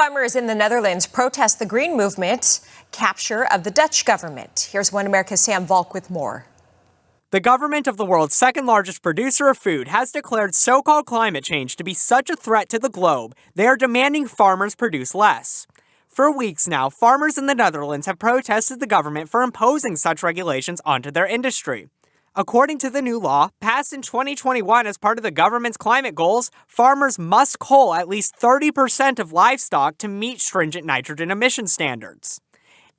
Farmers in the Netherlands protest the Green Movement capture of the Dutch government. Here's One America's Sam Volk with more. The government of the world's second largest producer of food has declared so-called climate change to be such a threat to the globe, they are demanding farmers produce less. For weeks now, farmers in the Netherlands have protested the government for imposing such regulations onto their industry. According to the new law, passed in 2021 as part of the government's climate goals, farmers must cull at least 30% of livestock to meet stringent nitrogen emission standards.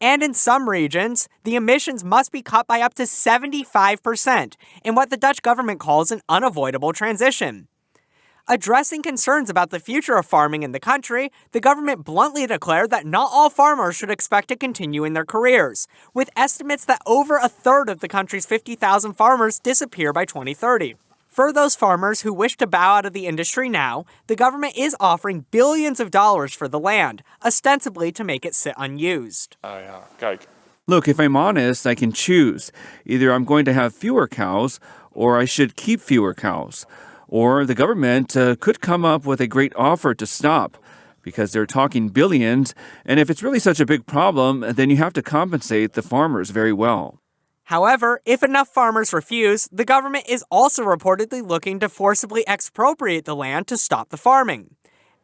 And in some regions, the emissions must be cut by up to 75% in what the Dutch government calls an unavoidable transition. Addressing concerns about the future of farming in the country, the government bluntly declared that not all farmers should expect to continue in their careers, with estimates that over a third of the country's 50,000 farmers disappear by 2030. For those farmers who wish to bow out of the industry now, the government is offering billions of dollars for the land, ostensibly to make it sit unused. Look, if I'm honest, I can choose. Either I'm going to have fewer cows, or I should keep fewer cows. Or the government could come up with a great offer to stop, because they're talking billions, and if it's really such a big problem, then you have to compensate the farmers very well. However, if enough farmers refuse, the government is also reportedly looking to forcibly expropriate the land to stop the farming.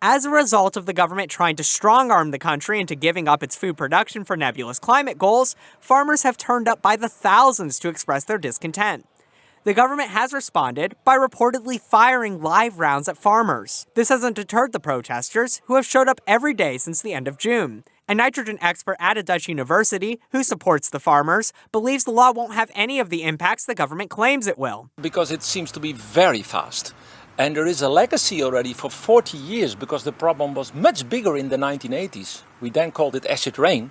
As a result of the government trying to strong-arm the country into giving up its food production for nebulous climate goals, farmers have turned up by the thousands to express their discontent. The government has responded by reportedly firing live rounds at farmers. This hasn't deterred the protesters, who have showed up every day since the end of June. A nitrogen expert at a Dutch university, who supports the farmers, believes the law won't have any of the impacts the government claims it will. Because it seems to be very fast. And there is a legacy already for 40 years, because the problem was much bigger in the 1980s. We then called it acid rain.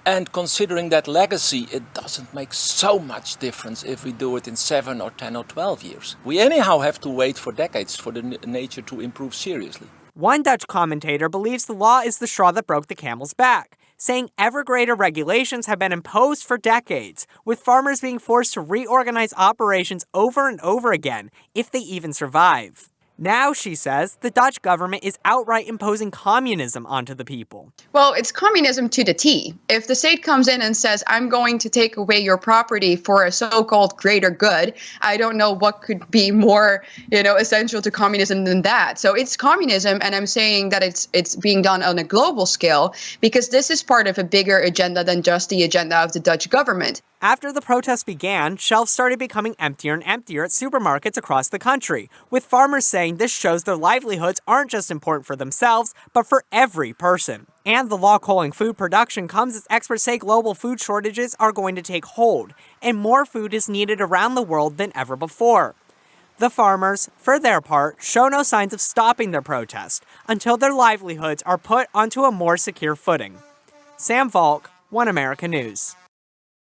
And considering that legacy, it doesn't make so much difference if we do it in 7 or 10 or 12 years. We anyhow have to wait for decades for the nature to improve seriously. One Dutch commentator believes the law is the straw that broke the camel's back, saying ever greater regulations have been imposed for decades, with farmers being forced to reorganize operations over and over again, if they even survive. Now, she says, the Dutch government is outright imposing communism onto the people. Well, it's communism to the T. If the state comes in and says, I'm going to take away your property for a so-called greater good, I don't know what could be more, essential to communism than that. So it's communism, and I'm saying that it's being done on a global scale because this is part of a bigger agenda than just the agenda of the Dutch government. After the protests began, shelves started becoming emptier and emptier at supermarkets across the country, with farmers saying this shows their livelihoods aren't just important for themselves, but for every person. And the law culling food production comes as experts say global food shortages are going to take hold, and more food is needed around the world than ever before. The farmers, for their part, show no signs of stopping their protest until their livelihoods are put onto a more secure footing. Sam Volk, One America News.